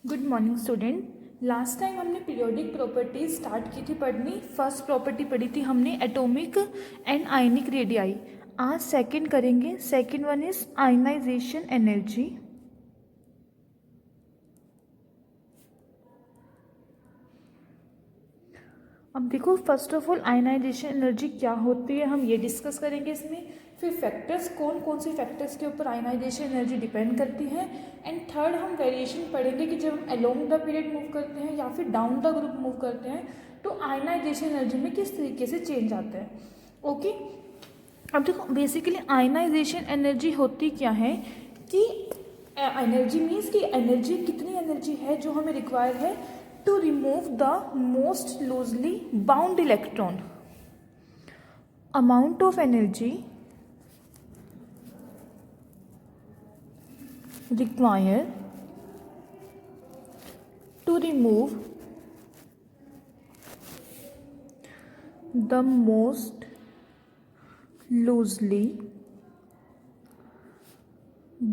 Good morning student. Last time हमने periodic properties start की थी पढ़नी। फर्स्ट प्रॉपर्टी पढ़ी थी हमने एटॉमिक एंड आयनिक रेडियाई। आज सेकंड करेंगे। Second one is ionization energy. अब देखो, first of all ionization energy क्या होती है हम ये डिस्कस करेंगे इसमें। फिर फैक्टर्स, कौन कौन से फैक्टर्स के ऊपर आयनाइजेशन एनर्जी डिपेंड करती है। एंड थर्ड हम वेरिएशन पढ़ेंगे कि जब हम अलोंग द पीरियड मूव करते हैं या फिर डाउन द ग्रुप मूव करते हैं तो आयनाइजेशन एनर्जी में किस तरीके से चेंज आता है। ओके, अब देखो बेसिकली आयनाइजेशन एनर्जी होती क्या है कि एनर्जी मीन्स कि एनर्जी, कितनी एनर्जी है जो हमें रिक्वायर है to remove the most loosely bound electron. Amount of energy required to remove the most loosely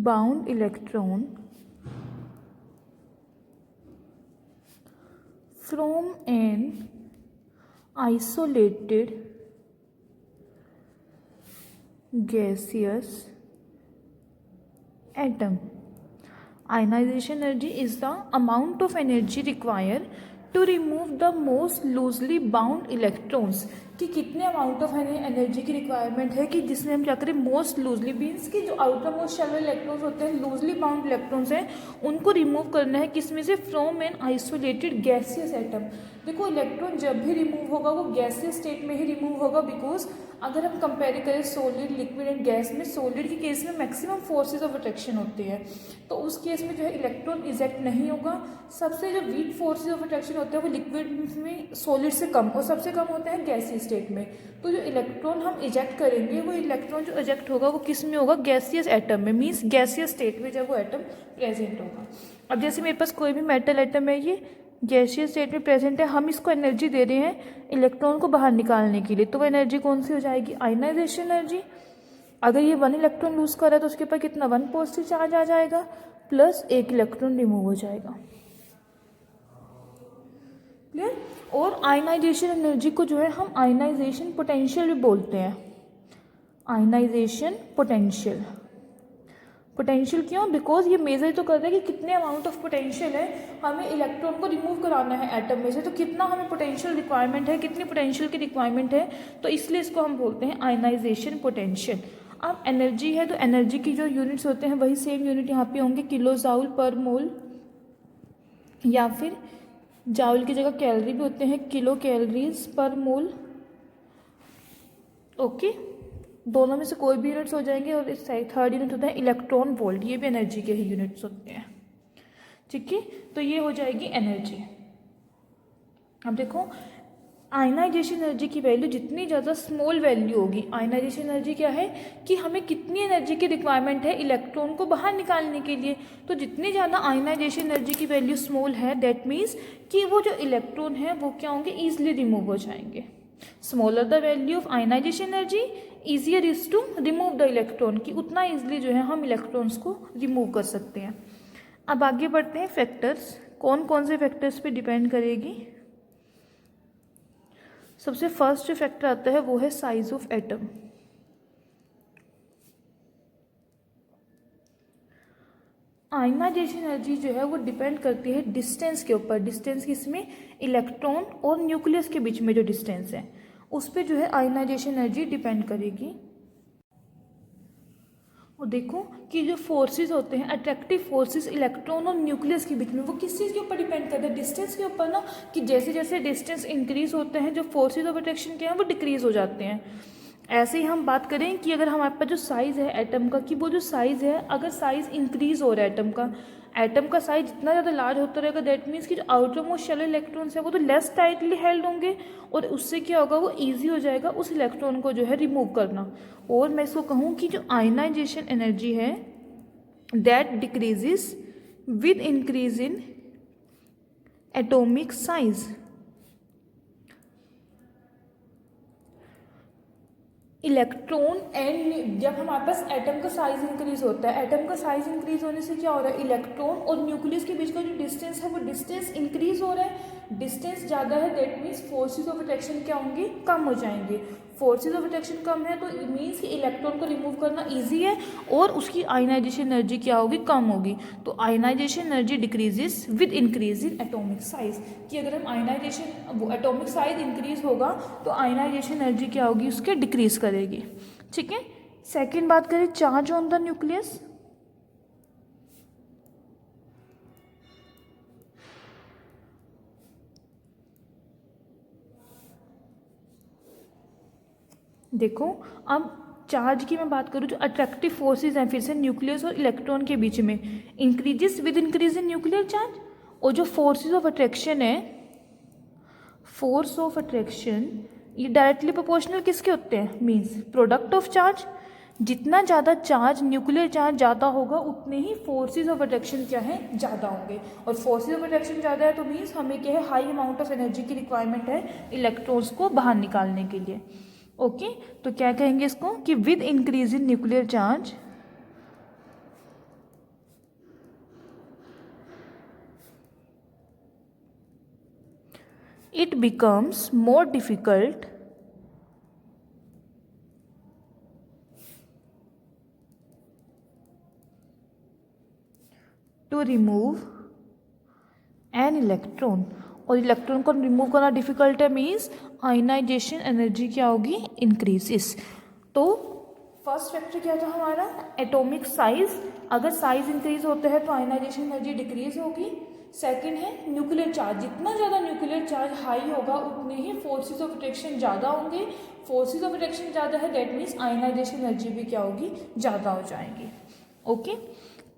bound electron from an isolated gaseous atom. Ionization energy is the amount of energy required to remove the most loosely bound electrons. कि कितने amount of energy की requirement है कि जिसमें हम क्या करें, most loosely means कि जो आउटर मोस्ट शेल इलेक्ट्रॉन्स होते हैं, लूजली बाउंड इलेक्ट्रॉन्स हैं, उनको रिमूव करना है। किसमें से? From an isolated gaseous atom. देखो, इलेक्ट्रॉन जब भी रिमूव होगा वो गैसियस स्टेट में ही रिमूव होगा, बिकॉज अगर हम कंपेयर करें सॉलिड, लिक्विड एंड गैस में, सॉलिड के केस में मैक्सिमम फोर्सेज ऑफ अट्रैक्शन होती है, तो उस केस में जो है इलेक्ट्रॉन इजेक्ट नहीं होगा। सबसे जो वीक फोर्सेज ऑफ अट्रैक्शन होते हैं वो लिक्विड में सॉलिड से कम, और सबसे कम होता है गैसियस स्टेट में। तो जो इलेक्ट्रॉन हम इजेक्ट करेंगे वो इलेक्ट्रॉन जो इजेक्ट होगा वो किस में होगा? गैसियस एटम में, मीन्स गैसियस स्टेट में जब वो एटम प्रेजेंट होगा। अब जैसे मेरे पास कोई भी मेटल एटम है, ये गैसियस स्टेट में प्रेजेंट है, हम इसको एनर्जी दे रहे हैं इलेक्ट्रॉन को बाहर निकालने के लिए, तो वो एनर्जी कौन सी हो जाएगी? Ionization energy. अगर ये 1 इलेक्ट्रॉन लूज कर रहा है तो उसके ऊपर कितना? 1 पॉजिटिव चार्ज आ जाएगा, प्लस 1 इलेक्ट्रॉन रिमूव हो जाएगा। क्लियर? और आयनाइजेशन एनर्जी को जो है हम आयनाइजेशन पोटेंशियल भी बोलते हैं। Ionization potential. पोटेंशियल क्यों? बिकॉज ये मेजर तो करता है कि कितने अमाउंट ऑफ पोटेंशियल है, हमें इलेक्ट्रॉन को रिमूव कराना है एटम में से, तो कितना हमें पोटेंशियल रिक्वायरमेंट है, कितनी पोटेंशियल की रिक्वायरमेंट है, तो इसलिए इसको हम बोलते हैं आयनाइजेशन पोटेंशियल। अब एनर्जी है तो एनर्जी की जो यूनिट्स होते हैं वही सेम यूनिट यहाँ पे होंगे, किलो जाउल पर मोल, या फिर जाउल की जगह कैलोरी भी होते हैं, किलो कैलोरीज पर मोल। ओके, दोनों में से कोई भी यूनिट्स हो जाएंगे। और इस साइड थर्ड यूनिट होता है इलेक्ट्रॉन वोल्ट, ये भी एनर्जी के ही यूनिट्स होते हैं। ठीक है, तो ये हो जाएगी एनर्जी। अब देखो, आयनाइजेशन एनर्जी की वैल्यू जितनी ज़्यादा स्मॉल वैल्यू होगी, आयनाइजेशन एनर्जी क्या है कि हमें कितनी एनर्जी की रिक्वायरमेंट है इलेक्ट्रॉन को बाहर निकालने के लिए, तो जितनी ज़्यादा आयनाइजेशन एनर्जी की वैल्यू स्मॉल है, दैट मीन्स कि वो जो इलेक्ट्रॉन है वो क्या होंगे? ईजिली रिमूव हो जाएंगे। Smaller the value of ionization energy, easier is to remove the electron, कि उतना ईजिली जो है हम इलेक्ट्रॉन्स को रिमूव कर सकते हैं। अब आगे बढ़ते हैं फैक्टर्स, कौन कौन से फैक्टर्स पे डिपेंड करेगी। सबसे फर्स्ट जो फैक्टर आता है वो है size of atom. Ionization energy जो है वो डिपेंड करती है डिस्टेंस के ऊपर। डिस्टेंस किसमें? इलेक्ट्रॉन और न्यूक्लियस के बीच में जो डिस्टेंस है उस पर जो है आयनाइजेशन एनर्जी डिपेंड करेगी। और देखो कि जो फोर्सेस होते हैं, अट्रैक्टिव फोर्सेस इलेक्ट्रॉन और न्यूक्लियस के बीच में, वो किस चीज़ के ऊपर डिपेंड करते हैं? डिस्टेंस के ऊपर ना, कि जैसे जैसे डिस्टेंस इंक्रीज होते हैं जो फोर्सेस ऑफ अट्रैक्शन के हैं वो डिक्रीज हो जाते हैं। ऐसे ही हम बात करें कि अगर हमारे पास जो साइज़ है एटम का, कि वो जो साइज़ है, अगर साइज़ इंक्रीज हो रहा है एटम का साइज जितना ज़्यादा लार्ज होता रहेगा, दैट मीन्स कि जो आउटर मोस्ट शेल इलेक्ट्रॉन्स है वो तो लेस टाइटली हेल्ड होंगे, और उससे क्या होगा? वो ईजी हो जाएगा उस इलेक्ट्रॉन को जो है रिमूव करना। और मैं इसको कहूँ कि जो आयनाइजेशन एनर्जी है that decreases with increase in atomic size. Electron and जब हमारे पास एटम का साइज इंक्रीज होता है, एटम का साइज इंक्रीज होने से क्या हो रहा है, इलेक्ट्रॉन और न्यूक्लियस के बीच का जो डिस्टेंस है वो डिस्टेंस इंक्रीज हो रहा है। डिस्टेंस ज़्यादा है, that means forces of attraction क्या होंगे, कम हो जाएंगे। फोर्सेज ऑफ अट्रैक्शन कम है तो इट मीन्स कि इलेक्ट्रॉन को रिमूव करना ईजी है और उसकी आयनाइजेशन एनर्जी क्या होगी, कम होगी। तो ionization energy decreases with increase in atomic size, कि अगर हम आयनाइजेशन वो एटॉमिक साइज इंक्रीज होगा तो आयनाइजेशन एनर्जी क्या होगी, उसके डिक्रीज करेगी। ठीक है। सेकेंड बात करें चार्ज ऑन द न्यूक्लियस। देखो अब चार्ज की मैं बात करूँ, जो अट्रैक्टिव फोर्सेस हैं फिर से न्यूक्लियस और इलेक्ट्रॉन के बीच में, increases with increase in nuclear charge. और जो फोर्सेस ऑफ अट्रैक्शन है, फोर्स ऑफ अट्रैक्शन ये डायरेक्टली प्रोपोर्शनल किसके होते हैं, मीन्स प्रोडक्ट ऑफ चार्ज। जितना ज़्यादा चार्ज, न्यूक्लियर चार्ज ज़्यादा होगा उतने ही फोर्सेस ऑफ अट्रैक्शन क्या है, ज़्यादा होंगे। और फोर्सेस ऑफ अट्रैक्शन ज़्यादा है तो मीन्स हमें क्या है, हाई अमाउंट ऑफ एनर्जी की रिक्वायरमेंट है इलेक्ट्रॉन्स को बाहर निकालने के लिए। ओके तो क्या कहेंगे इसको कि with increase in nuclear charge it becomes more difficult to remove an electron। और इलेक्ट्रॉन को रिमूव करना डिफिकल्ट है, मीन्स आयनाइजेशन एनर्जी क्या होगी, इंक्रीजेस। तो फर्स्ट फैक्टर क्या था हमारा, एटॉमिक साइज। अगर साइज इंक्रीज होता है तो आयनाइजेशन एनर्जी डिक्रीज होगी। सेकंड है न्यूक्लियर चार्ज, जितना ज़्यादा न्यूक्लियर चार्ज हाई होगा उतने ही फोर्सेस ऑफ अट्रैक्शन ज़्यादा होंगे। फोर्सेस ऑफ अट्रैक्शन ज़्यादा है दैट मीन्स आयनाइजेशन एनर्जी भी क्या होगी, ज़्यादा हो जाएगी। ओके।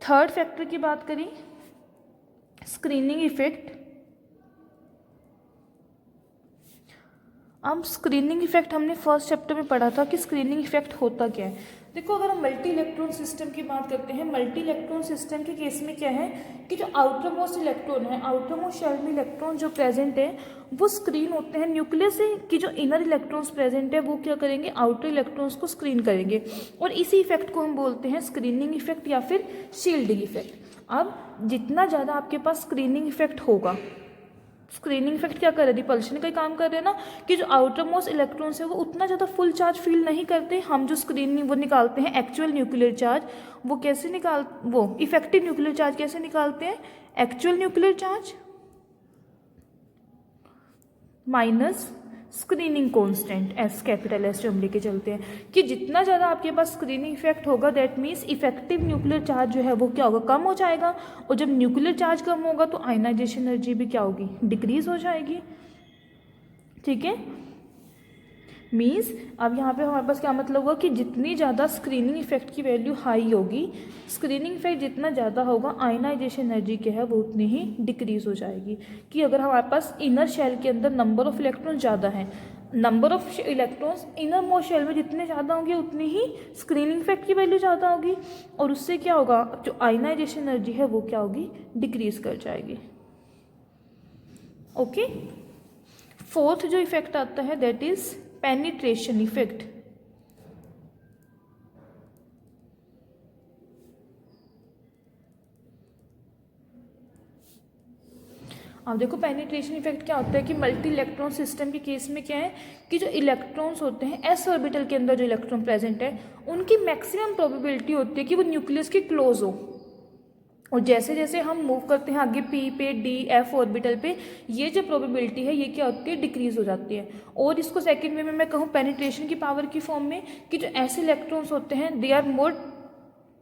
थर्ड फैक्टर की बात करें, स्क्रीनिंग इफेक्ट। अब स्क्रीनिंग इफेक्ट हमने फर्स्ट चैप्टर में पढ़ा था कि स्क्रीनिंग इफेक्ट होता क्या है। देखो अगर हम मल्टी इलेक्ट्रॉन सिस्टम की बात करते हैं, मल्टी इलेक्ट्रॉन सिस्टम के केस में क्या है कि जो आउटर मोस्ट इलेक्ट्रॉन है, आउटर मोस्ट शेल में इलेक्ट्रॉन जो प्रेजेंट है वो स्क्रीन होते हैं न्यूक्लियस से, कि जो इनर इलेक्ट्रॉन्स प्रेजेंट है वो क्या करेंगे, आउटर इलेक्ट्रॉन्स को स्क्रीन करेंगे। और इसी इफेक्ट को हम बोलते हैं स्क्रीनिंग इफेक्ट या फिर शील्डिंग इफेक्ट। अब जितना ज़्यादा आपके पास स्क्रीनिंग इफेक्ट होगा, स्क्रीनिंग इफेक्ट क्या कर रहे हैं, रिपल्शन का ही काम कर रहे हैं ना, कि जो आउटर मोस्ट इलेक्ट्रॉन्स है वो उतना ज़्यादा फुल चार्ज फील नहीं करते। हम जो स्क्रीनिंग वो निकालते हैं एक्चुअल न्यूक्लियर चार्ज, वो कैसे वो इफेक्टिव न्यूक्लियर चार्ज कैसे निकालते हैं, actual nuclear charge minus screening constant, S capital S जो हम लेके चलते हैं, कि जितना ज़्यादा आपके पास स्क्रीनिंग इफेक्ट होगा that means effective nuclear charge जो है वो क्या होगा, कम हो जाएगा। और जब न्यूक्लियर चार्ज कम होगा तो आयनाइजेशन एनर्जी भी क्या होगी, डिक्रीज हो जाएगी। ठीक है। मीन्स अब यहाँ पे हमारे पास क्या मतलब हुआ कि जितनी ज़्यादा स्क्रीनिंग इफेक्ट की वैल्यू हाई होगी, स्क्रीनिंग इफेक्ट जितना ज़्यादा होगा आयनाइजेशन एनर्जी क्या है वो उतनी ही डिक्रीज हो जाएगी। कि अगर हमारे पास इनर शेल के अंदर नंबर ऑफ इलेक्ट्रॉन ज़्यादा है, number of electrons inner most shell में जितने ज़्यादा होंगे उतनी ही स्क्रीनिंग इफेक्ट की वैल्यू ज़्यादा होगी, और उससे क्या होगा, जो आयनाइजेशन एनर्जी है वो क्या होगी, डिक्रीज कर जाएगी। ओके। फोर्थ जो इफेक्ट आता है दैट इज पेनिट्रेशन इफेक्ट। अब देखो पेनिट्रेशन इफेक्ट क्या होता है कि मल्टी इलेक्ट्रॉन सिस्टम के केस में क्या है कि जो इलेक्ट्रॉन्स होते हैं एस ऑर्बिटल के अंदर जो इलेक्ट्रॉन प्रेजेंट है उनकी मैक्सिमम प्रोबेबिलिटी होती है कि वो न्यूक्लियस के क्लोज हो। और जैसे जैसे हम मूव करते हैं आगे पी पे, डी, एफ ऑर्बिटल पे, ये जो प्रोबेबिलिटी है ये क्या होती है, डिक्रीज हो जाती है। और इसको सेकंड वे में मैं कहूँ पेनिट्रेशन की पावर की फॉर्म में, कि जो ऐसे इलेक्ट्रॉन्स होते हैं they are more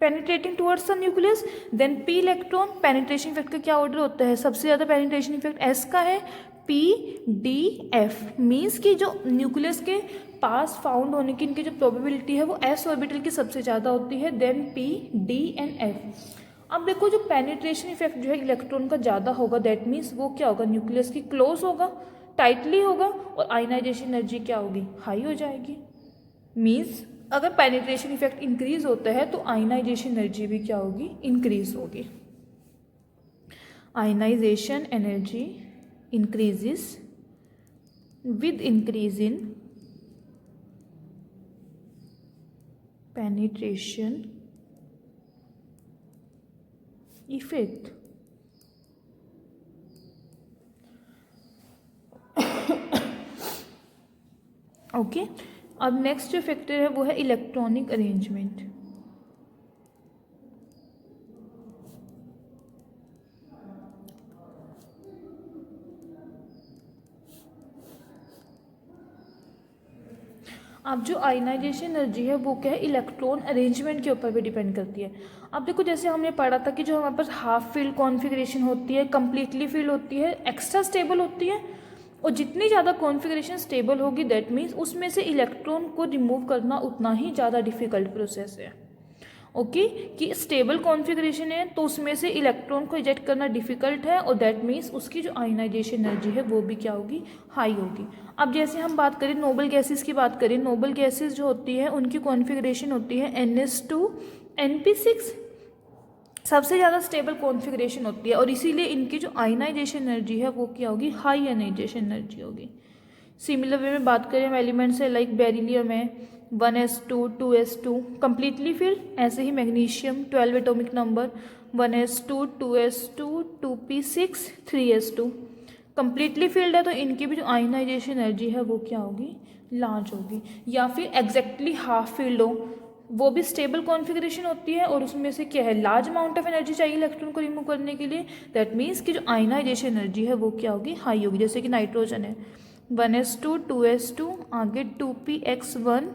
penetrating towards the nucleus than p electron. Penetration effect का क्या ऑर्डर होता है, सबसे ज़्यादा पेनिट्रेशन इफेक्ट एस का है, पी, डी, एफ। मीन्स कि जो न्यूक्लियस के पास फाउंड होने की इनकी जो प्रोबेबिलिटी है वो एस ऑर्बिटल की सबसे ज़्यादा होती है then p, d and f. अब देखो जो पेनिट्रेशन इफेक्ट जो है इलेक्ट्रॉन का ज़्यादा होगा दैट मीन्स वो क्या होगा, न्यूक्लियस की क्लोज होगा, टाइटली होगा, और आयनाइजेशन एनर्जी क्या होगी, हाई हो जाएगी। मीन्स अगर पेनिट्रेशन इफेक्ट इंक्रीज होता है तो आयनाइजेशन एनर्जी भी क्या होगी, इंक्रीज होगी। Ionization energy increases with increase in penetration effect. Okay अब नेक्स्ट जो फैक्टर है वो है इलेक्ट्रॉनिक अरेंजमेंट। अब जो आयनाइजेशन एनर्जी है वो क्या है, इलेक्ट्रॉन अरेंजमेंट के ऊपर भी डिपेंड करती है। अब देखो जैसे हमने पढ़ा था कि जो हमारे पास हाफ फील्ड कॉन्फ़िगरेशन होती है, कम्प्लीटली फील्ड होती है, एक्स्ट्रा स्टेबल होती है, और जितनी ज़्यादा कॉन्फ़िगरेशन स्टेबल होगी दैट मीन्स उसमें से इलेक्ट्रॉन को रिमूव करना उतना ही ज़्यादा डिफ़िकल्ट प्रोसेस है। ओके कि स्टेबल कॉन्फ़िगरेशन है तो उसमें से इलेक्ट्रॉन को इजेक्ट करना डिफ़िकल्ट है, और दैट मीन्स उसकी जो आयनाइजेशन एनर्जी है वो भी क्या होगी, हाई होगी। अब जैसे हम बात करें नोबल गैसेस की बात करें, नोबल गैसेस जो होती है उनकी कॉन्फ़िगरेशन होती है NS2 NP6, सबसे ज़्यादा स्टेबल कॉन्फ़िगरेशन होती है, और इसीलिए इनकी जो आयनाइजेशन एनर्जी है वो क्या होगी, हाई आयनाइजेशन एनर्जी होगी। सिमिलर वे में बात करें हम एलिमेंट से, लाइक बेरिलियम है 1s2 2s2 कम्प्लीटली फिल्ड, ऐसे ही magnesium 12 atomic number 1s2 2s2 2p6 3s2 completely filled है, तो इनकी भी जो आयनाइजेशन एनर्जी है वो क्या होगी, लार्ज होगी। या फिर एग्जैक्टली हाफ फील्ड हो, वो भी स्टेबल कॉन्फ़िगरेशन होती है और उसमें से क्या है, लार्ज अमाउंट ऑफ एनर्जी चाहिए इलेक्ट्रॉन को रिमूव करने के लिए, दैट मीन्स कि जो आयनाइजेशन एनर्जी है वो क्या होगी, हाई होगी। जैसे कि नाइट्रोजन है 1s2 2s2 आगे 2px1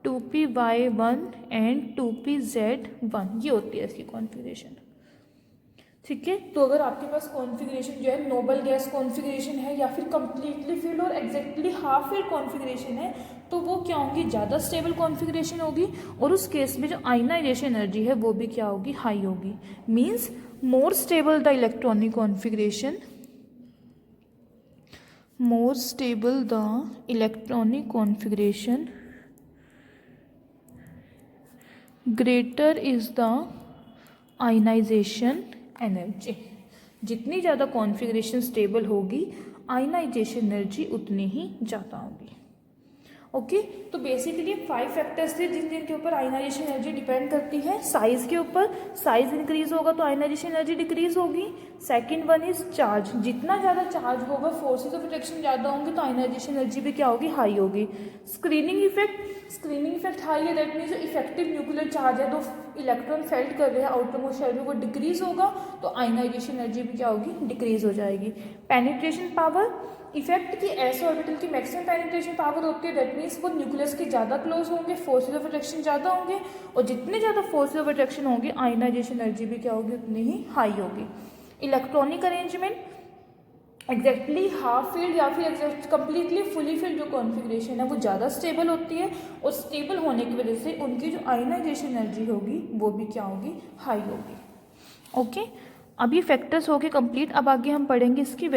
2py1 एंड 2pz1, ये होती है इसकी कॉन्फ़िगरेशन। ठीक है, तो अगर आपके पास कॉन्फ़िगरेशन जो है नोबल गैस कॉन्फ़िगरेशन है या फिर कंप्लीटली फील्ड और एग्जैक्टली हाफ फील्ड कॉन्फ़िगरेशन है, तो वो क्या होगी, ज़्यादा स्टेबल कॉन्फ़िगरेशन होगी, और उस केस में जो आयनाइजेशन एनर्जी है वो भी क्या होगी, हाई होगी। Means more stable the electronic configuration, more stable the electronic configuration, greater is the ionization energy। जितनी ज़्यादा कॉन्फ़िगरेशन स्टेबल होगी आयनाइजेशन एनर्जी उतनी ही ज़्यादा होगी। ओके तो बेसिकली 5 फैक्टर्स थे जिनके ऊपर आयनाइजेशन एनर्जी डिपेंड करती है। साइज़ के ऊपर, साइज़ इंक्रीज होगा तो आयनाइजेशन एनर्जी डिक्रीज होगी। सेकंड वन इज चार्ज, जितना ज़्यादा चार्ज होगा, फोर्सेस ऑफ अट्रैक्शन ज़्यादा होंगे तो आयनाइजेशन एनर्जी भी क्या होगी, हाई होगी। स्क्रीनिंग इफेक्ट हाई है, दैट मीन्स जो इफेक्टिव न्यूक्लियर चार्ज है, तो इलेक्ट्रॉन फेल्ट कर रहे हैं आउटरमोस्ट शेल में, वो डिक्रीज होगा तो आयनाइजेशन एनर्जी भी क्या होगी, डिक्रीज हो जाएगी। पेनिट्रेशन पावर, इफेक्ट की एस ऑर्बिटल की मैक्सिमम पेनिट्रेशन पावर होती है, दैट मीन्स वो न्यूक्लियस के ज़्यादा क्लोज होंगे, फोर्सेज ऑफ अट्रैक्शन ज़्यादा होंगे, और जितने ज़्यादा फोर्सेज ऑफ अट्रैक्शन होंगे आयनाइजेशन एनर्जी भी क्या होगी, उतनी ही हाई होगी। Electronic arrangement, exactly half field या फिर एग्जैक्ट कंप्लीटली फुली फील्ड जो कॉन्फ़िगरेशन है वो ज़्यादा स्टेबल होती है, और स्टेबल होने की वजह से उनकी जो आयनाइजेशन एनर्जी होगी वो भी क्या होगी, हाई होगी। ओके अब ये फैक्टर्स हो गए कंप्लीट। अब आगे हम पढ़ेंगे इसकी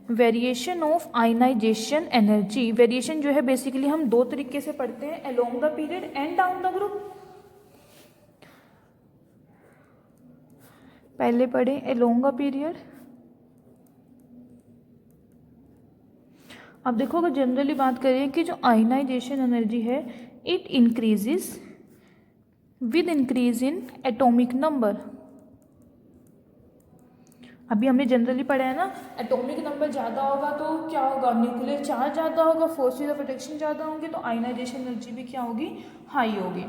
variation of ionization energy. Variation जो है बेसिकली हम दो तरीके से पढ़ते हैं, along the period and down the group. पहले पढ़ें अलोंग द पीरियड। अब देखो अगर जनरली बात करें कि जो आयनाइजेशन एनर्जी है it increases with increase in atomic number. अभी हमने जनरली पढ़ा है ना, एटॉमिक नंबर ज़्यादा होगा तो क्या होगा, न्यूक्लियर चार्ज ज़्यादा होगा, फोर्सेज ऑफ अट्रैक्शन ज़्यादा होंगे तो आयनाइजेशन एनर्जी भी क्या होगी, हाई होगी।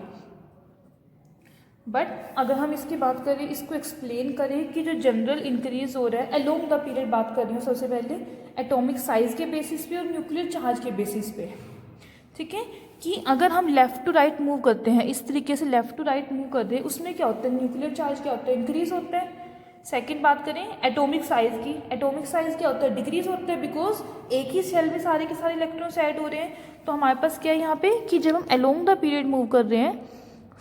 बट अगर हम इसकी बात करें, इसको एक्सप्लेन करें कि जो जनरल इंक्रीज हो रहा है अलोंग द पीरियड, बात कर रही हूँ सबसे पहले एटॉमिक साइज के बेसिस पे और न्यूक्लियर चार्ज के बेसिस पे। ठीक है कि अगर हम लेफ़्ट टू राइट मूव करते हैं, इस तरीके से लेफ़्ट टू राइट मूव करते हैं, उसमें क्या होता है, न्यूक्लियर चार्ज क्या होता है, इंक्रीज होता है। सेकंड बात करें एटॉमिक साइज की, एटॉमिक साइज क्या होता है, डिक्रीज होता है, बिकॉज एक ही सेल में सारे के सारे इलेक्ट्रॉन्स ऐड हो रहे हैं। तो हमारे पास क्या है यहाँ पे कि जब हम अलोंग द पीरियड मूव कर रहे हैं,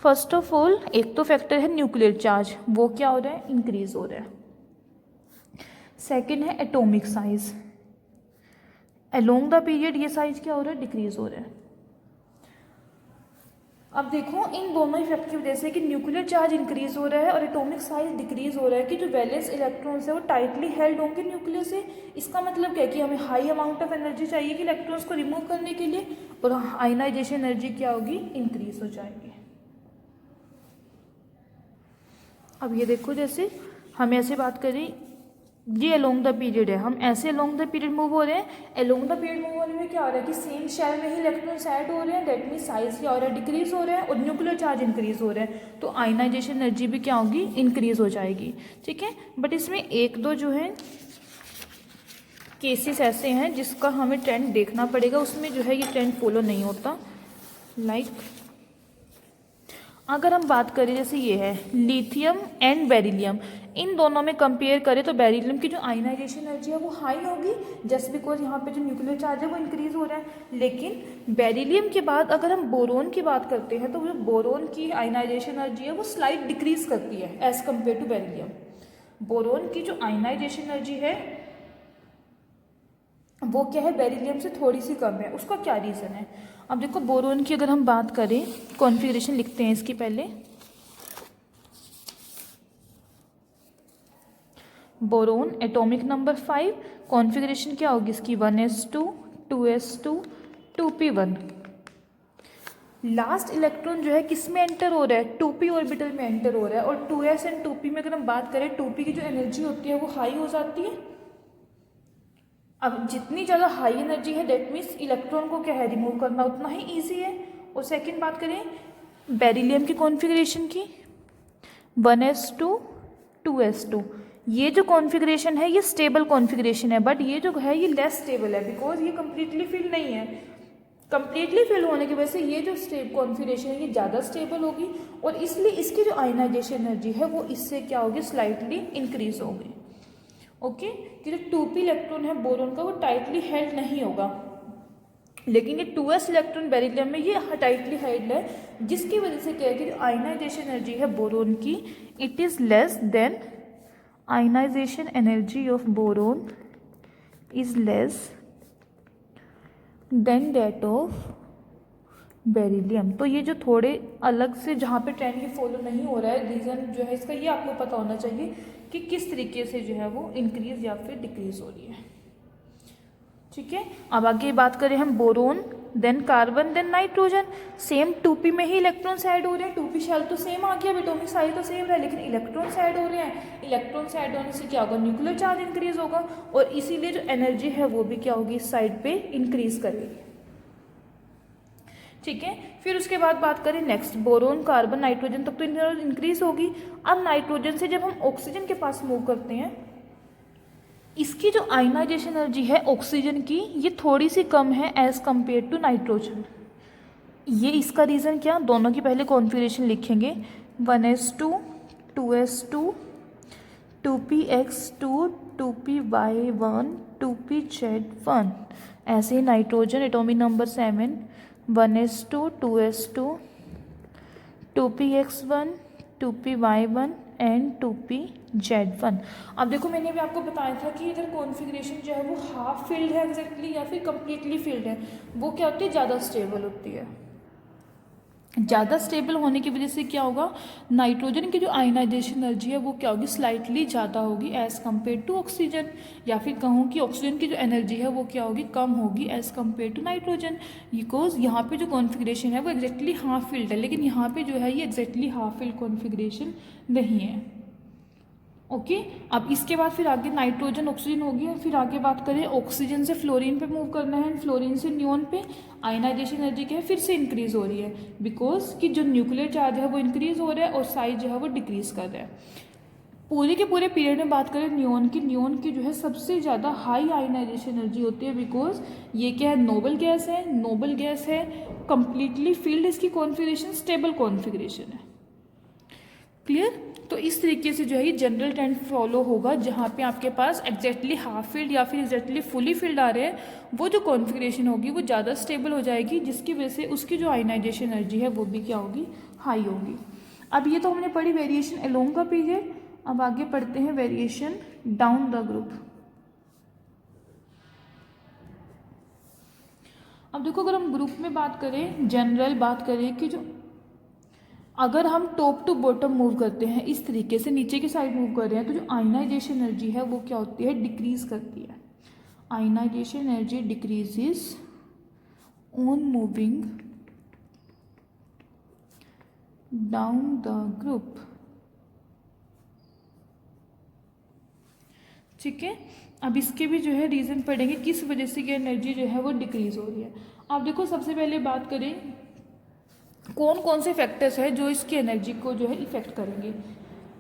फर्स्ट ऑफ ऑल एक तो फैक्टर है न्यूक्लियर चार्ज, वो क्या हो रहा है, इंक्रीज हो रहा है। सेकंड है atomic size, along the period ये साइज क्या हो रहा है, डिक्रीज हो रहा है। अब देखो इन दोनों इफेक्ट की वजह से कि न्यूक्लियर चार्ज इंक्रीज हो रहा है और एटॉमिक साइज डिक्रीज हो रहा है, कि जो वैलेंस इलेक्ट्रॉन्स है वो टाइटली हेल्ड होंगे न्यूक्लियर से। इसका मतलब क्या है कि हमें हाई अमाउंट ऑफ एनर्जी चाहिए कि इलेक्ट्रॉन्स को रिमूव करने के लिए, और आयनाइजेशन एनर्जी क्या होगी, इंक्रीज हो जाएगी। अब ये देखो, जैसे हम ऐसे बात करें, ये अलोंग द पीरियड है, हम ऐसे अलोंग द पीरियड मूव हो रहे हैं। अलोंग द पीरियड मूव होने में क्या हो रहा है कि सेम शेल में ही इलेक्ट्रॉन्स ऐड हो रहे हैं, दैट मीन साइज क्या हो रहा है, डिक्रीज हो रहा है, और न्यूक्लियर चार्ज इंक्रीज हो रहा है, तो आयनाइजेशन एनर्जी भी क्या होगी, इंक्रीज हो जाएगी। ठीक है, बट इसमें एक दो जो है केसेस ऐसे हैं जिसका हमें ट्रेंड देखना पड़ेगा, उसमें जो है ये ट्रेंड फॉलो नहीं होता। लाइक अगर हम बात करें, जैसे ये है लिथियम एंड बेरिलियम, इन दोनों में कंपेयर करें तो बेरिलियम की जो आयनाइजेशन एनर्जी है वो हाई होगी, जस्ट बिकॉज यहाँ पे जो न्यूक्लियर चार्ज है वो इंक्रीज हो रहा है। लेकिन बेरिलियम के बाद अगर हम बोरोन की बात करते हैं तो जो बोरोन की आयनाइजेशन एनर्जी है वो स्लाइट डिक्रीज करती है as compare to beryllium. Boron की जो आयनाइजेशन एनर्जी है वो क्या है, बेरिलियम से थोड़ी सी कम है। उसका क्या रीज़न है? अब देखो, बोरोन की अगर हम बात करें, कॉन्फ़िगरेशन लिखते हैं इसकी पहले। बोरोन एटॉमिक नंबर 5, कॉन्फ़िगरेशन क्या होगी इसकी, 1s2 2s2 2p1। Last electron जो है किस में एंटर हो रहा है, 2p ऑर्बिटल में एंटर हो रहा है, और 2s एंड 2p में अगर हम बात करें, 2p की जो एनर्जी होती है वो हाई हो जाती है। अब जितनी ज़्यादा हाई एनर्जी है, दैट मीन्स इलेक्ट्रॉन को क्या है, रिमूव करना उतना ही ईजी है। और सेकेंड बात करें बेरिलियम की कॉन्फ़िगरेशन की, 1s2 2s2, ये जो कॉन्फ़िगरेशन है ये स्टेबल कॉन्फ़िगरेशन है, बट ये जो है ये लेस स्टेबल है, बिकॉज ये कम्प्लीटली फिल नहीं है। कम्प्लीटली फिल होने की वजह से ये जो कॉन्फ़िगरेशन है ये ज़्यादा स्टेबल होगी, और इसलिए इसकी जो आयनाइजेशन एनर्जी है वो इससे क्या होगी, स्लाइटली इंक्रीज होगी। ओके, कि जो 2p इलेक्ट्रॉन है बोरोन का वो टाइटली हेल्ड नहीं होगा, लेकिन ये 2s इलेक्ट्रॉन बेरिलियम में ये टाइटली हेल्ड है, जिसकी वजह से क्या है कि आयनाइजेशन एनर्जी है बोरोन की, it is less than ionization energy of boron is less than that of beryllium. तो ये जो थोड़े अलग से जहाँ पे ट्रेंड ये फॉलो नहीं हो रहा है, रीज़न जो है इसका ये आपको पता होना चाहिए कि किस तरीके से जो है वो इंक्रीज या फिर डिक्रीज हो रही है। ठीक है, अब आगे बात करें हम boron, then carbon, then nitrogen. Same 2p में ही इलेक्ट्रॉन्स ऐड हो रहे हैं, 2p शेल तो सेम आ गया, एटॉमिक साइज तो सेम रहा, लेकिन इलेक्ट्रॉन्स ऐड हो रहे हैं। इलेक्ट्रॉन्स ऐड होने से क्या होगा, न्यूक्लियर चार्ज इंक्रीज होगा, और इसीलिए जो एनर्जी है वो भी क्या होगी, इस साइड पे इंक्रीज करेगी। ठीक है, फिर उसके बाद बात करें नेक्स्ट, बोरोन कार्बन नाइट्रोजन तक तो इंक्रीज होगी। अब नाइट्रोजन से जब हम ऑक्सीजन के पास मूव करते हैं, इसकी जो आयनाइजेशन एनर्जी है ऑक्सीजन की ये थोड़ी सी कम है एज कम्पेयर टू नाइट्रोजन। ये इसका रीज़न क्या, दोनों की पहले कॉन्फ़िगरेशन लिखेंगे, 1s2 2s2 2px2 2py1 2pz1। ऐसे ही nitrogen atomic number 7, 1s2 2s2 2px1 2py1 and 2pz1। अब देखो, मैंने अभी आपको बताया था कि इधर कॉन्फ़िगरेशन जो है वो हाफ फील्ड है एग्जैक्टली या फिर कम्प्लीटली फील्ड है, वो क्या होती है, ज़्यादा स्टेबल होती है। ज़्यादा स्टेबल होने की वजह से क्या होगा, नाइट्रोजन की जो आयनाइजेशन एनर्जी है वो क्या होगी, स्लाइटली ज़्यादा होगी एज़ कम्पेयर टू ऑक्सीजन, या फिर कहूँ कि ऑक्सीजन की जो एनर्जी है वो क्या होगी, कम होगी as compare to nitrogen. Because यहाँ पे जो कॉन्फ़िगरेशन है वो एग्जैक्टली हाफ फील्ड है, लेकिन यहाँ पे जो है ये एग्जैक्टली हाफ फील्ड कॉन्फ़िगरेशन नहीं है। ओके, अब इसके बाद फिर आगे नाइट्रोजन ऑक्सीजन होगी, और फिर आगे बात करें ऑक्सीजन से फ्लोरीन पे मूव करना है, फ्लोरीन से नियोन पे। आयनाइजेशन एनर्जी क्या है, फिर से इंक्रीज हो रही है, बिकॉज कि जो न्यूक्लियर चार्ज है वो इंक्रीज हो रहा है और साइज जो है वो डिक्रीज कर रहा है। पूरे के पूरे पीरियड में बात करें नियोन की जो है सबसे ज़्यादा हाई आयनाइजेशन एनर्जी होती है, बिकॉज ये क्या है, नोबल गैस है, कंप्लीटली फील्ड, इसकी कॉन्फ़िगरेशन स्टेबल कॉन्फ़िगरेशन है। क्लियर? तो इस तरीके से जो है ये जनरल ट्रेंड फॉलो होगा, जहाँ पे आपके पास एग्जैक्टली हाफ फील्ड या फिर एग्जैक्टली फुली फील्ड आ रहे हैं, वो जो कॉन्फ़िगरेशन होगी वो ज़्यादा स्टेबल हो जाएगी, जिसकी वजह से उसकी जो आयनाइजेशन एनर्जी है वो भी क्या होगी, हाई होगी। अब ये तो हमने पढ़ी वेरिएशन अलोंग का पीरियड, अब आगे पढ़ते हैं वेरिएशन डाउन द ग्रुप। अब देखो, अगर हम ग्रुप में बात करें, जनरल बात करें कि जो अगर हम टॉप टू बॉटम मूव करते हैं, इस तरीके से नीचे की साइड मूव कर रहे हैं, तो जो आयनाइजेशन एनर्जी है वो क्या होती है, डिक्रीज करती है। Ionization energy decreases on moving down the group. ठीक है, अब इसके भी जो है रीज़न पढ़ेंगे किस वजह से ये एनर्जी जो है वो डिक्रीज़ हो रही है। अब देखो सबसे पहले बात करें कौन कौन से फैक्टर्स हैं जो इसकी एनर्जी को जो है इफेक्ट करेंगे।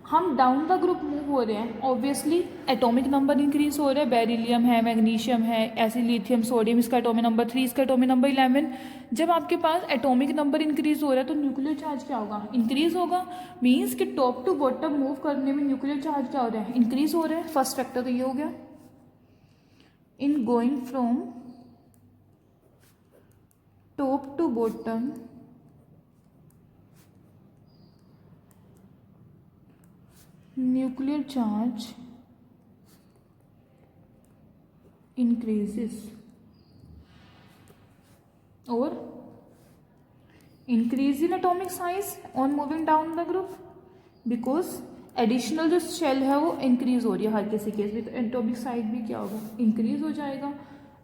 हम डाउन द ग्रुप मूव हो रहे हैं, ऑब्वियसली एटॉमिक नंबर इंक्रीज हो रहा है, बेरिलियम है, मैग्नीशियम है, ऐसे लिथियम, सोडियम, इसका एटॉमिक नंबर 3, इसका एटॉमिक नंबर 11। जब आपके पास एटॉमिक नंबर इंक्रीज हो रहा है तो न्यूक्लियर चार्ज क्या होगा, इंक्रीज होगा। मीन्स कि टॉप टू बॉटम मूव करने में न्यूक्लियर चार्ज क्या हो रहा है, इंक्रीज हो रहा है। फर्स्ट फैक्टर तो ये हो गया। In going from top to bottom nuclear charge increases or increase in atomic size on moving down the group because additional जो शेल है वो इंक्रीज हो रही है हर किसी केस में, तो एटॉमिक साइज भी क्या होगा, इंक्रीज हो जाएगा।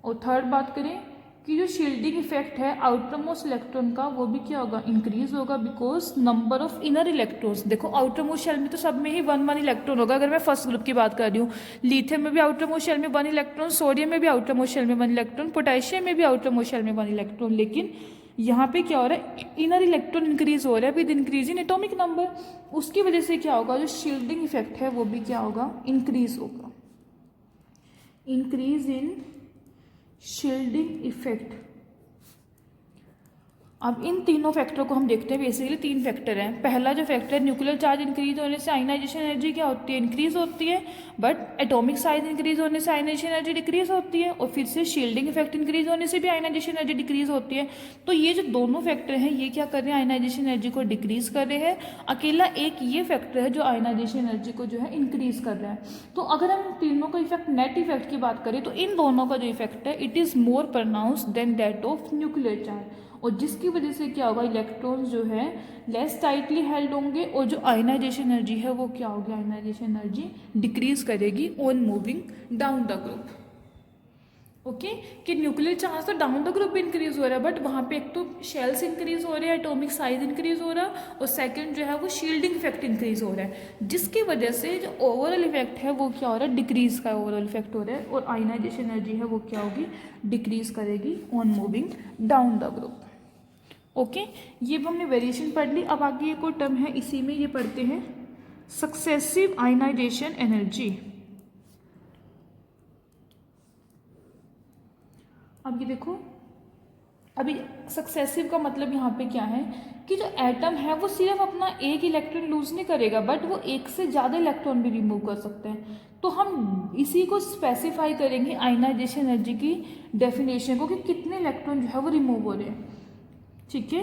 और थर्ड बात करें कि जो शील्डिंग इफेक्ट है आउटर मोस्ट इलेक्ट्रॉन का वो भी क्या होगा, इंक्रीज होगा because number of inner electrons. देखो आउटर मोस्ट शेल में तो सब में ही 1 इलेक्ट्रॉन होगा। अगर मैं फर्स्ट ग्रुप की बात कर रही हूँ, लिथियम में भी आउटर मोस्ट शेल में 1 इलेक्ट्रॉन, सोडियम में भी आउटर मोस्ट शेल में 1 इलेक्ट्रॉन, पोटेशियम में भी आउटर मोस्ट शेल में 1 इलेक्ट्रॉन। लेकिन यहाँ पे क्या हो रहा है, इनर इलेक्ट्रॉन इंक्रीज हो रहा है with increase in atomic number. उसकी वजह से क्या होगा, जो शील्डिंग इफेक्ट है वो भी क्या होगा, इंक्रीज होगा। Increase in shielding effect. अब इन तीनों फैक्टर को हम देखते हैं। बेसिकली 3 फैक्टर हैं। पहला जो फैक्टर है, न्यूक्लियर चार्ज इंक्रीज होने से आयनाइजेशन एनर्जी क्या होती है, इंक्रीज होती है। बट एटॉमिक साइज इंक्रीज होने से आयनाइजेशन एनर्जी डिक्रीज होती है। और फिर से शील्डिंग इफेक्ट इंक्रीज होने से भी आयनाइजेशन एनर्जी डिक्रीज होती है। तो ये जो दोनों फैक्टर हैं ये क्या कर रहे हैं, आयनाइजेशन एनर्जी को डिक्रीज कर रहे हैं। अकेला एक ये फैक्टर है जो आयनाइजेशन एनर्जी को जो है इंक्रीज कर रहा है। तो अगर हम तीनों का इफेक्ट, नेट इफेक्ट की बात करें तो इन दोनों का जो इफेक्ट है it is more pronounced than that of nuclear charge. और जिसकी वजह से क्या होगा, इलेक्ट्रॉन्स जो है लेस टाइटली हेल्ड होंगे और जो आयनाइजेशन एनर्जी है वो क्या होगी, आयनाइजेशन एनर्जी डिक्रीज करेगी on moving down the group. Okay, कि न्यूक्लियर चार्ज तो डाउन द ग्रुप भी इंक्रीज हो रहा है, बट वहाँ पे एक तो शेल्स इंक्रीज हो रहे हैं, एटॉमिक साइज इंक्रीज हो रहा है, और सेकंड जो है वो शील्डिंग इफेक्ट इंक्रीज हो रहा है, जिसकी वजह से जो ओवरऑल इफेक्ट है वो क्या हो रहा है, डिक्रीज का ओवरऑल इफेक्ट हो रहा है। और आयनाइजेशन एनर्जी है वो क्या होगी, डिक्रीज करेगी on moving down the group. Okay, ये हमने वेरिएशन पढ़ ली। अब आगे एक और टर्म है इसी में, ये पढ़ते हैं सक्सेसिव आयनाइजेशन एनर्जी। अब ये देखो, अभी सक्सेसिव का मतलब यहाँ पे क्या है कि जो एटम है वो सिर्फ अपना एक इलेक्ट्रॉन लूज नहीं करेगा, बट वो एक से ज़्यादा इलेक्ट्रॉन भी रिमूव कर सकते हैं। तो हम इसी को स्पेसिफाई करेंगे आयनाइजेशन एनर्जी की डेफिनेशन को, कि कितने इलेक्ट्रॉन जो है वो रिमूव हो रहे हैं। ठीक है,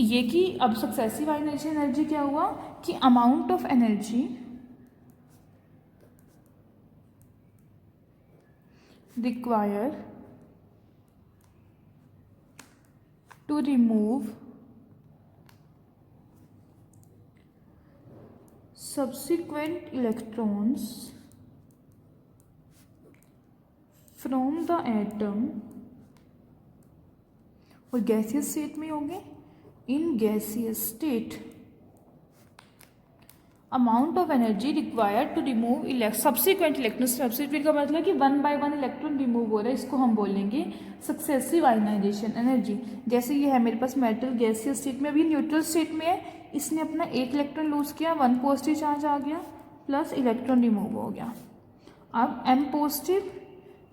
ये कि अब सक्सेसिव आयनाइजेशन एनर्जी क्या हुआ कि amount of energy require to remove subsequent electrons from the atom, और गैसियस स्टेट में होंगे, in gaseous state amount of energy required to remove subsequent electron. Subsequent का मतलब कि 1 by 1 इलेक्ट्रॉन रिमूव हो रहा है, इसको हम बोलेंगे सक्सेसिव आयनाइजेशन एनर्जी। जैसे ये है मेरे पास मेटल गैसियस स्टेट में, अभी न्यूट्रल स्टेट में है, इसने अपना एक इलेक्ट्रॉन लूज किया, 1 पॉजिटिव चार्ज आ गया, प्लस इलेक्ट्रॉन रिमूव हो गया। अब m पॉजिटिव,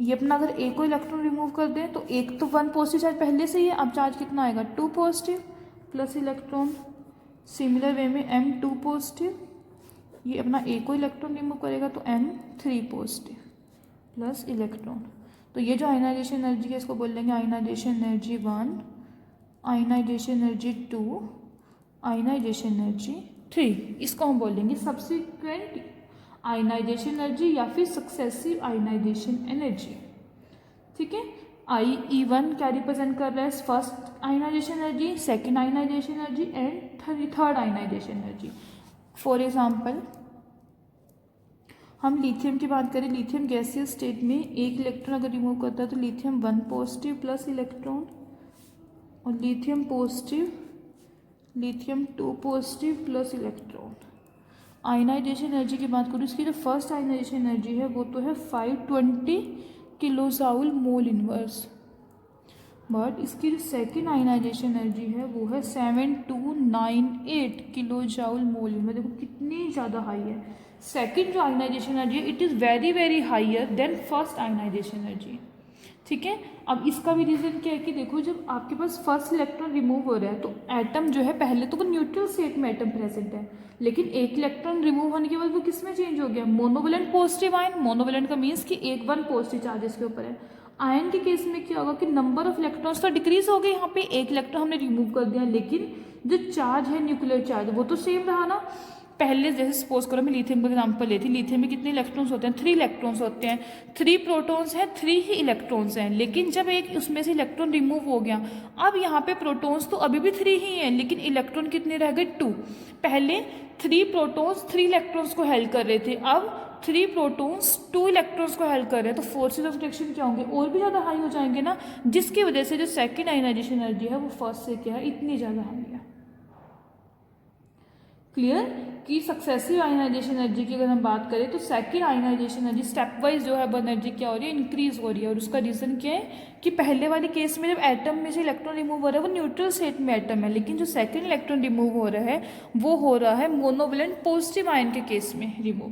ये अपना अगर एक को इलेक्ट्रॉन रिमूव कर दें तो एक तो 1 पॉजिटिव चार्ज पहले से ही है, अब चार्ज कितना आएगा, 2 positive plus electron. Similar way में m2 पॉजिटिव, ये अपना एक को इलेक्ट्रॉन रिमूव करेगा तो m3 पॉजिटिव प्लस इलेक्ट्रॉन। तो ये जो आयनाइजेशन एनर्जी है इसको बोल लेंगे ionization energy 1, ionization energy 2, ionization energy 3। इसको हम बोलेंगे सब्सिक्वेंट आयनाइजेशन एनर्जी या फिर सक्सेसिव आयनाइजेशन एनर्जी। ठीक है, E1 क्या रिप्रेजेंट कर रहा है, first ionization energy, second ionization energy and third ionization energy. For example हम लिथियम की बात करें, लिथियम गैसियस स्टेट में एक इलेक्ट्रॉन अगर रिमूव करता है तो लिथियम 1 पॉजिटिव प्लस इलेक्ट्रॉन, और lithium positive, lithium 2 positive plus electron. Ionization energy की बात करूँ, इसकी जो फर्स्ट आयनाइजेशन एनर्जी है वो तो है 520 kilo joule mole inverse, but इसकी जो सेकेंड आयनाइजेशन एनर्जी है वो है 7298 किलो जूल मोल इनवर्स। देखो कितनी ज़्यादा हाई है। सेकेंड जो आयनाइजेशन एनर्जी है it is very very higher than first ionization energy. ठीक है, अब इसका भी रीज़न क्या है कि देखो जब आपके पास फर्स्ट इलेक्ट्रॉन रिमूव हो रहा है तो एटम जो है पहले तो वो न्यूट्रल स्टेट में एटम प्रेजेंट है, लेकिन एक इलेक्ट्रॉन रिमूव होने के बाद वो किस में चेंज हो गया, मोनोवेलेंट पॉजिटिव आयन। मोनोवेलेंट का मीन्स कि एक वन पॉजिटिव चार्ज इसके ऊपर है। आयन के केस में क्या होगा कि नंबर ऑफ इलेक्ट्रॉन्स तो डिक्रीज हो गए, यहाँ पे एक इलेक्ट्रॉन हमने रिमूव कर दिया, लेकिन जो चार्ज है न्यूक्लियर चार्ज वो तो सेम रहा ना। पहले जैसे सपोज करो मैं लिथियम का एग्जांपल लेती, लिथियम में कितने इलेक्ट्रॉन्स होते हैं, 3 इलेक्ट्रॉन्स होते हैं, 3 प्रोटॉन्स हैं, 3 ही इलेक्ट्रॉन्स हैं। लेकिन जब एक उसमें से इलेक्ट्रॉन रिमूव हो गया, अब यहाँ पे प्रोटॉन्स तो अभी भी 3 ही हैं, लेकिन इलेक्ट्रॉन कितने रह गए, 2। पहले 3 प्रोटॉन्स 3 इलेक्ट्रॉन्स को हेल्प कर रहे थे, अब 3 प्रोटॉन्स 2 इलेक्ट्रॉन्स को हेल्प कर रहे हैं, तो फोर्सेज ऑफ अट्रैक्शन क्या होंगे, और भी ज़्यादा हाई हो जाएंगे ना, जिसकी वजह से जो सेकेंड आयनाइजेशन एनर्जी है वो फर्स्ट से क्या है, इतनी ज़्यादा हाई है। क्लियर कि सक्सेसिव आयनाइजेशन एनर्जी की अगर हम बात करें तो second ionization energy step wise जो है वो एनर्जी क्या हो रही है, इंक्रीज हो रही है। और उसका रीज़न क्या है कि पहले वाले केस में जब एटम में से इलेक्ट्रॉन रिमूव हो रहा है वो न्यूट्रल स्टेट में एटम है, लेकिन जो सेकेंड इलेक्ट्रॉन रिमूव हो रहा है वो हो रहा है मोनोवेलेंट पॉजिटिव आयन के केस में रिमूव।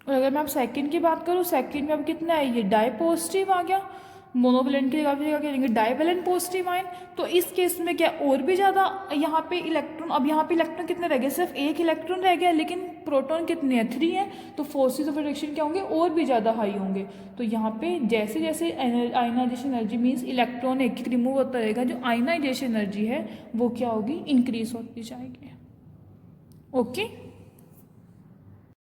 और अगर मैं अब सेकेंड की बात करूँ, सेकेंड में अब कितना है, ये डाई पॉजिटिव आ गया, मोनोवेलेंट की जगह क्या करेंगे, डाइवेलेंट पॉजिटिव आयन। तो इस केस में क्या और भी ज़्यादा यहाँ पे इलेक्ट्रॉन, अब यहाँ पे इलेक्ट्रॉन कितने रह गए, सिर्फ एक इलेक्ट्रॉन रह गया, लेकिन प्रोटॉन कितने हैं, 3 हैं, तो फोर्सेस ऑफ अट्रैक्शन क्या होंगे, और भी ज़्यादा हाई होंगे। तो यहाँ पे जैसे जैसे आयनाइजेशन एनर्जी मीन्स इलेक्ट्रॉन एक रिमूव होता रहेगा, जो आयनाइजेशन एनर्जी है वो क्या होगी, इंक्रीज होती जाएगी। ओके।